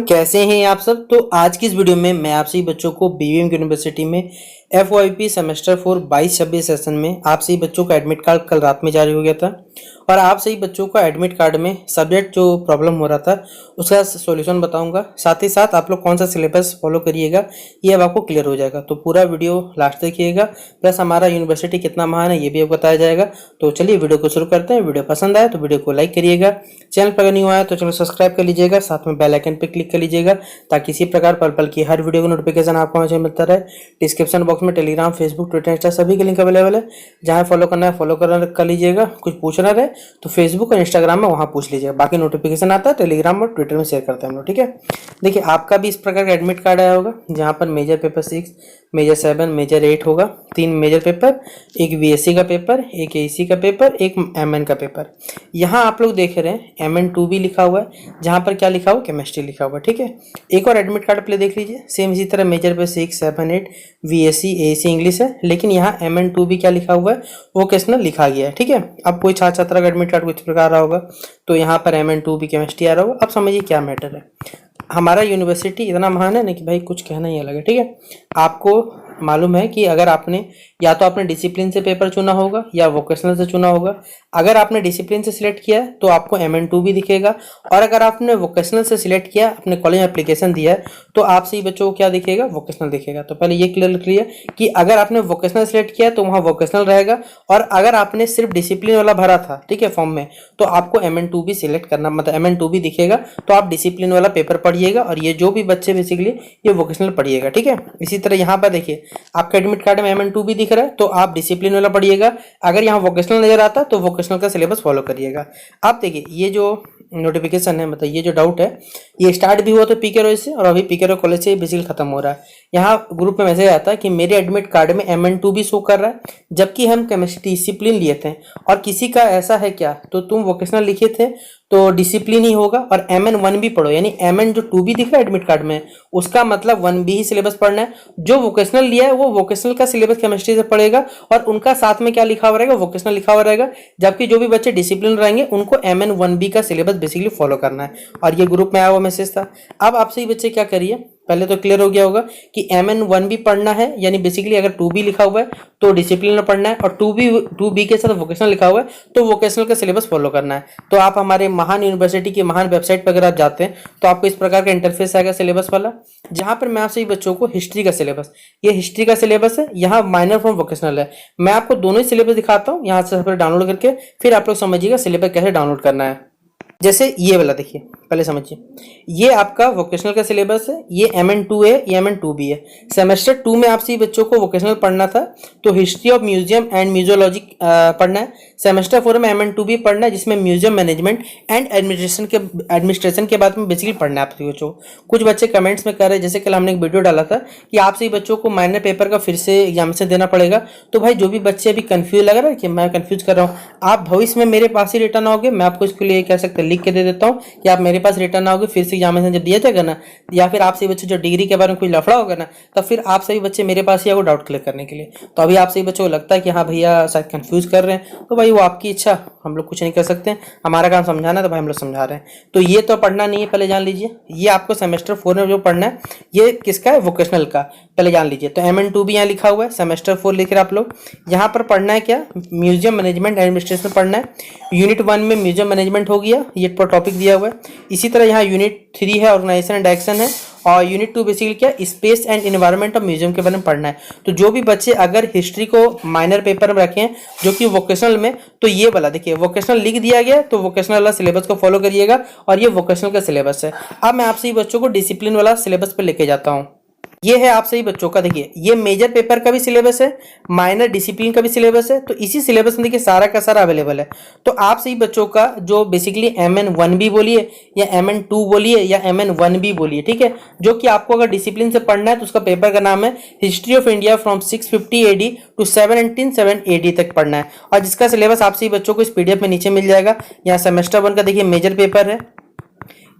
कैसे हैं आप सब। तो आज की इस वीडियो में मैं आप सभी बच्चों को बीवीएम यूनिवर्सिटी में FYP सेमेस्टर 4 22-26 सेशन में आप सभी बच्चों का एडमिट कार्ड कल रात में जारी हो गया था और आप सभी बच्चों का एडमिट कार्ड में सब्जेक्ट जो प्रॉब्लम हो रहा था उसका सॉल्यूशन बताऊंगा। साथ ही साथ आप लोग कौन सा सिलेबस फॉलो करिएगा ये अब आपको क्लियर हो जाएगा। तो पूरा वीडियो लास्ट देखिएगा, प्लस हमारा यूनिवर्सिटी कितना महान है ये भी आपको बताया जाएगा। तो चलिए वीडियो को शुरू करते हैं। वीडियो पसंद आए तो वीडियो को लाइक करिएगा, चैनल पर अगर नहीं आया तो चैनल सब्सक्राइब कर लीजिएगा, साथ में बेल आइकन पर क्लिक कर लीजिएगा ताकि इसी प्रकार पल पल की हर वीडियो का नोटिफिकेशन आपको हमेशा मिलता रहे। डिस्क्रिप्शन बॉक्स में टेलीग्राम, फेसबुक, ट्विटर, इंस्टा सभी के लिंक अवेलेबल है। जहाँ फॉलो करना है फॉलो कर लीजिएगा। कुछ पूछना रहे तो फेसबुक और इंस्टाग्राम में वहाँ पूछ लीजिएगा। बाकी नोटिफिकेशन आता है टेलीग्राम और ट्विटर में शेयर करते हैं हम लोग, ठीक है। देखिए आपका भी इस प्रकार का एडमिट कार्ड आया होगा जहाँ पर मेजर पेपर 6, मेजर 7, मेजर 8 होगा। 3 मेजर पेपर, एक VSC का पेपर, एक AEC का पेपर, एक MN का पेपर। यहाँ आप लोग देख रहे हैं MN2 भी लिखा हुआ है, जहाँ पर क्या लिखा हुआ, केमिस्ट्री लिखा हुआ है, ठीक है। एक और एडमिट कार्ड प्ले देख लीजिए, सेम इसी तरह मेजर पे 6, 7, 8 VSC, AEC इंग्लिश है, लेकिन यहाँ MN2 भी क्या लिखा हुआ है, वोकेशनल लिखा गया है, ठीक है। अब कोई छात्र छात्रा का एडमिट कार्ड कुछ प्रकार रहा होगा तो यहाँ पर MN2 भी केमिस्ट्री आ रहा होगा। अब समझिए क्या मैटर है। हमारा यूनिवर्सिटी इतना महान है ना कि भाई कुछ कहना ही अलग है, ठीक है। आपको मालूम है कि अगर आपने या तो आपने डिसिप्लिन से पेपर चुना होगा या वोकेशनल से चुना होगा। अगर आपने डिसिप्लिन से सिलेक्ट किया है तो आपको MN2 भी दिखेगा, और अगर आपने वोकेशनल से सिलेक्ट किया, अपने कॉलेज में एप्लीकेशन दिया है तो आप सभी बच्चों को क्या दिखेगा, वोकेशनल दिखेगा। तो पहले ये क्लियर कि अगर आपने वोकेशनल सिलेक्ट किया तो वहाँ वोकेशनल रहेगा, और अगर आपने सिर्फ डिसिप्लिन वाला भरा था, ठीक है, फॉर्म में, तो आपको MN2 भी सिलेक्ट करना, मतलब MN2 भी दिखेगा। तो आप डिसिप्लिन वाला पेपर पढ़िएगा और ये जो भी बच्चे बेसिकली ये वोकेशनल पढ़िएगा, ठीक है। इसी तरह यहाँ पर देखिए आपका एडमिट कार्ड में MN2 भी दिख रहा है तो आप डिसिप्लिन वाला पढ़िएगा। अगर यहाँ वोकेशनल नजर आता तो वोकेशनल का सिलेबस फॉलो करिएगा। आप देखिए ये जो नोटिफिकेशन है, मतलब ये जो डाउट है, ये स्टार्ट भी हुआ तो PK रॉय से और अभी PK रॉय कॉलेज से बेसिकली खत्म हो रहा है। यहाँ ग्रुप में मैसेज आता है कि मेरे एडमिट कार्ड में MN2 भी शो कर रहा है, जबकि हम केमिस्ट्री डिसिप्लिन लिए थे। और किसी का ऐसा है क्या, तो तुम वोकेशनल लिखे थे तो डिसिप्लिन ही होगा, और MN1 भी पढ़ो, यानी MN जो 2 भी दिख रहा है एडमिट कार्ड में उसका मतलब 1B ही सिलेबस पढ़ना है। जो वोकेशनल लिया है वो वोकेशनल का सिलेबस केमिस्ट्री से पढ़ेगा और उनका साथ में क्या लिखा हुआ रहेगा, वोकेशनल लिखा हुआ रहेगा। जबकि जो भी बच्चे डिसिप्लिन रहेंगे उनको MN1B का सिलेबस बेसिकली फॉलो करना है। और ये ग्रुप में आया हुआ मैसेज था। अब आपसे ही बच्चे क्या करिए, पहले तो क्लियर हो गया होगा कि MN1 भी पढ़ना है, यानी बेसिकली अगर 2B लिखा हुआ है तो डिसिप्लिन में पढ़ना है, और 2B के साथ वोकेशनल लिखा हुआ है तो वोकेशनल का सिलेबस फॉलो करना है। तो आप हमारे महान यूनिवर्सिटी की महान वेबसाइट पर अगर आप जाते हैं तो आपको इस प्रकार का इंटरफेस आएगा सिलेबस वाला, जहां पर मैं आपसे बच्चों को हिस्ट्री का सिलेबस, ये हिस्ट्री का सिलेबस है, यहाँ माइनर फ्रॉम वोकेशनल है। मैं आपको दोनों ही सिलेबस दिखाता हूँ यहाँ से डाउनलोड करके, फिर आप लोग समझिएगा सिलेबस कैसे डाउनलोड करना है। जैसे ये वाला देखिए, पहले समझिए, ये आपका वोकेशनल का सिलेबस है, ये MN2 है, ये MN2 भी है। सेमेस्टर 2 में आपसे बच्चों को वोकेशनल पढ़ना था तो history of museum and museology पढ़ना है। सेमेस्टर 4 में MN2 भी पढ़ना है, जिसमें म्यूजियम मैनेजमेंट एंड एडमिनिस्ट्रेशन के बारे में बेसिकली पढ़ना है आप बच्चों को। कुछ बच्चे कमेंट्स में कह रहे हैं, जैसे कल हमने एक वीडियो डाला था कि आप सभी बच्चों को माइनर पेपर का फिर से एग्जामिनेशन देना पड़ेगा। तो भाई जो भी बच्चे अभी कंफ्यूज लग रहा है कि मैं कंफ्यूज कर रहा हूँ, आप भविष्य में मेरे पास ही रिटर्न आओगे, मैं आपको इसके लिए कह सकते लिख के दे देता हूँ कि आप मेरे पास रिटर्न आओगे, फिर से एग्जामिनेशन जब दिया जाएगा ना, या फिर आप सभी बच्चे जो डिग्री के बारे में कोई लफड़ा होगा ना, तब फिर आप सभी बच्चे मेरे पास ही आओगे डाउट क्लियर करने के लिए। तो अभी आप सभी बच्चों को लगता है कि हाँ भैया शायद कंफ्यूज कर रहे हैं, तो भाई वो आपकी इच्छा, हम लोग कुछ नहीं कर सकते हैं, हमारा काम समझाना है तो भाई हम लोग समझा रहे हैं। तो ये तो पढ़ना नहीं है, पहले जान लीजिए। ये आपको सेमेस्टर 4 में जो पढ़ना है ये किसका है, वोकेशनल का, पहले जान लीजिए। तो MN2 भी यहाँ लिखा हुआ है, सेमेस्टर 4 लिख रहे आप लोग। यहाँ पर पढ़ना है क्या, म्यूजियम मैनेजमेंट एडमिनिस्ट्रेशन पढ़ना है। यूनिट 1 में म्यूजियम मैनेजमेंट हो गया, ये टॉपिक दिया हुआ है। इसी तरह यहाँ यूनिट 3 है, ऑर्गेनाइजेशन एंड एक्शन है, और यूनिट 2 बेसिकली क्या, space and environment of museum के बारे में पढ़ना है। तो जो भी बच्चे अगर हिस्ट्री को माइनर पेपर में रखें जो कि वोकेशनल में, तो ये वाला देखिए वोकेशनल लिख दिया गया, तो वोकेशनल वाला सिलेबस को फॉलो करिएगा, और ये वोकेशनल का सिलेबस है। अब मैं आपसे बच्चों को डिसिप्लिन वाला सिलेबस पे लेके जाता हूँ। ये है आप सही बच्चों का, देखिए ये मेजर पेपर का भी सिलेबस है, माइनर डिसिप्लिन का भी सिलेबस है। तो इसी सिलेबस में देखिए सारा का सारा अवेलेबल है। तो आप सही बच्चों का जो बेसिकली MN1B बोलिए या MN2 बोलिए या MN1B बोलिए, ठीक है, जो कि आपको अगर डिसिप्लिन से पढ़ना है तो उसका पेपर का नाम है history of India from 650 AD to 1707 AD तक पढ़ना है, और जिसका सिलेबस आप सही बच्चों को इस PDF में नीचे मिल जाएगा। यहाँ सेमेस्टर 1 का देखिए मेजर पेपर है,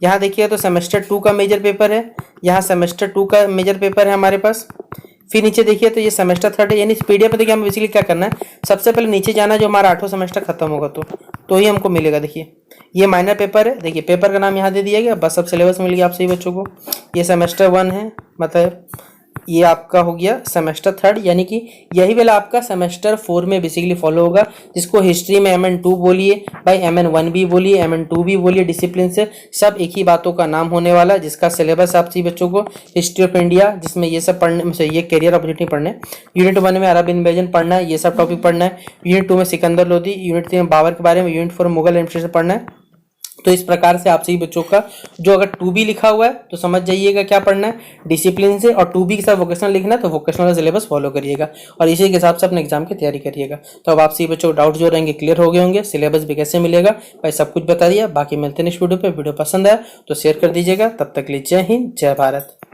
यहाँ देखिए तो सेमेस्टर 2 का मेजर पेपर है, यहाँ सेमेस्टर 2 का मेजर पेपर है हमारे पास। फिर नीचे देखिए तो ये सेमेस्टर थर्ड है, यानी इस पीडीएफ में देखिए हमें बेसिकली क्या करना है, सबसे पहले नीचे जाना है, जो हमारा 8वां सेमेस्टर खत्म होगा तो ही हमको मिलेगा। देखिए ये माइनर पेपर है, देखिए पेपर का नाम यहाँ दे दिया गया, बस अब सिलेबस मिल गया आप सभी बच्चों को। ये सेमेस्टर 1 है, मतलब ये आपका हो गया सेमेस्टर थर्ड, यानी कि यही वाला आपका सेमेस्टर 4 में बेसिकली फॉलो होगा, जिसको हिस्ट्री में MN2 बोलिए भाई, MN1 भी बोलिए, MN2 भी बोलिए, डिसिप्लिन से सब एक ही बातों का नाम होने वाला है, जिसका सिलेबस आप सभी बच्चों को हिस्ट्री ऑफ इंडिया, जिसमें ये सब पढ़ने से ये कैरियर अपॉर्चुनिटी पढ़ने, यूनिट 1 में अरब इन्वेजन पढ़ना है, ये सब टॉपिक पढ़ना है, यूनिट 2 में सिकंदर लोदी, यूनिट 3 में बाबर के बारे में, यूनिट 4 मुगल एडमिनिस्ट्रेशन पढ़ना है। तो इस प्रकार से आप सभी बच्चों का जो अगर 2B लिखा हुआ है तो समझ जाइएगा क्या पढ़ना है डिसिप्लिन से, और 2B के साथ वोकेशनल लिखना है तो वोकेशनल का सिलेबस फॉलो करिएगा और इसी के हिसाब से अपने एग्जाम की तैयारी करिएगा। तो अब आप सभी बच्चों को डाउट जो रहेंगे क्लियर हो गए होंगे, सिलेबस भी कैसे मिलेगा भाई सब कुछ बता दिया। बाकी मिलते हैं नेक्स्ट वीडियो पे, वीडियो पसंद आया तो शेयर कर दीजिएगा। तब तक के लिए जय हिंद जय भारत।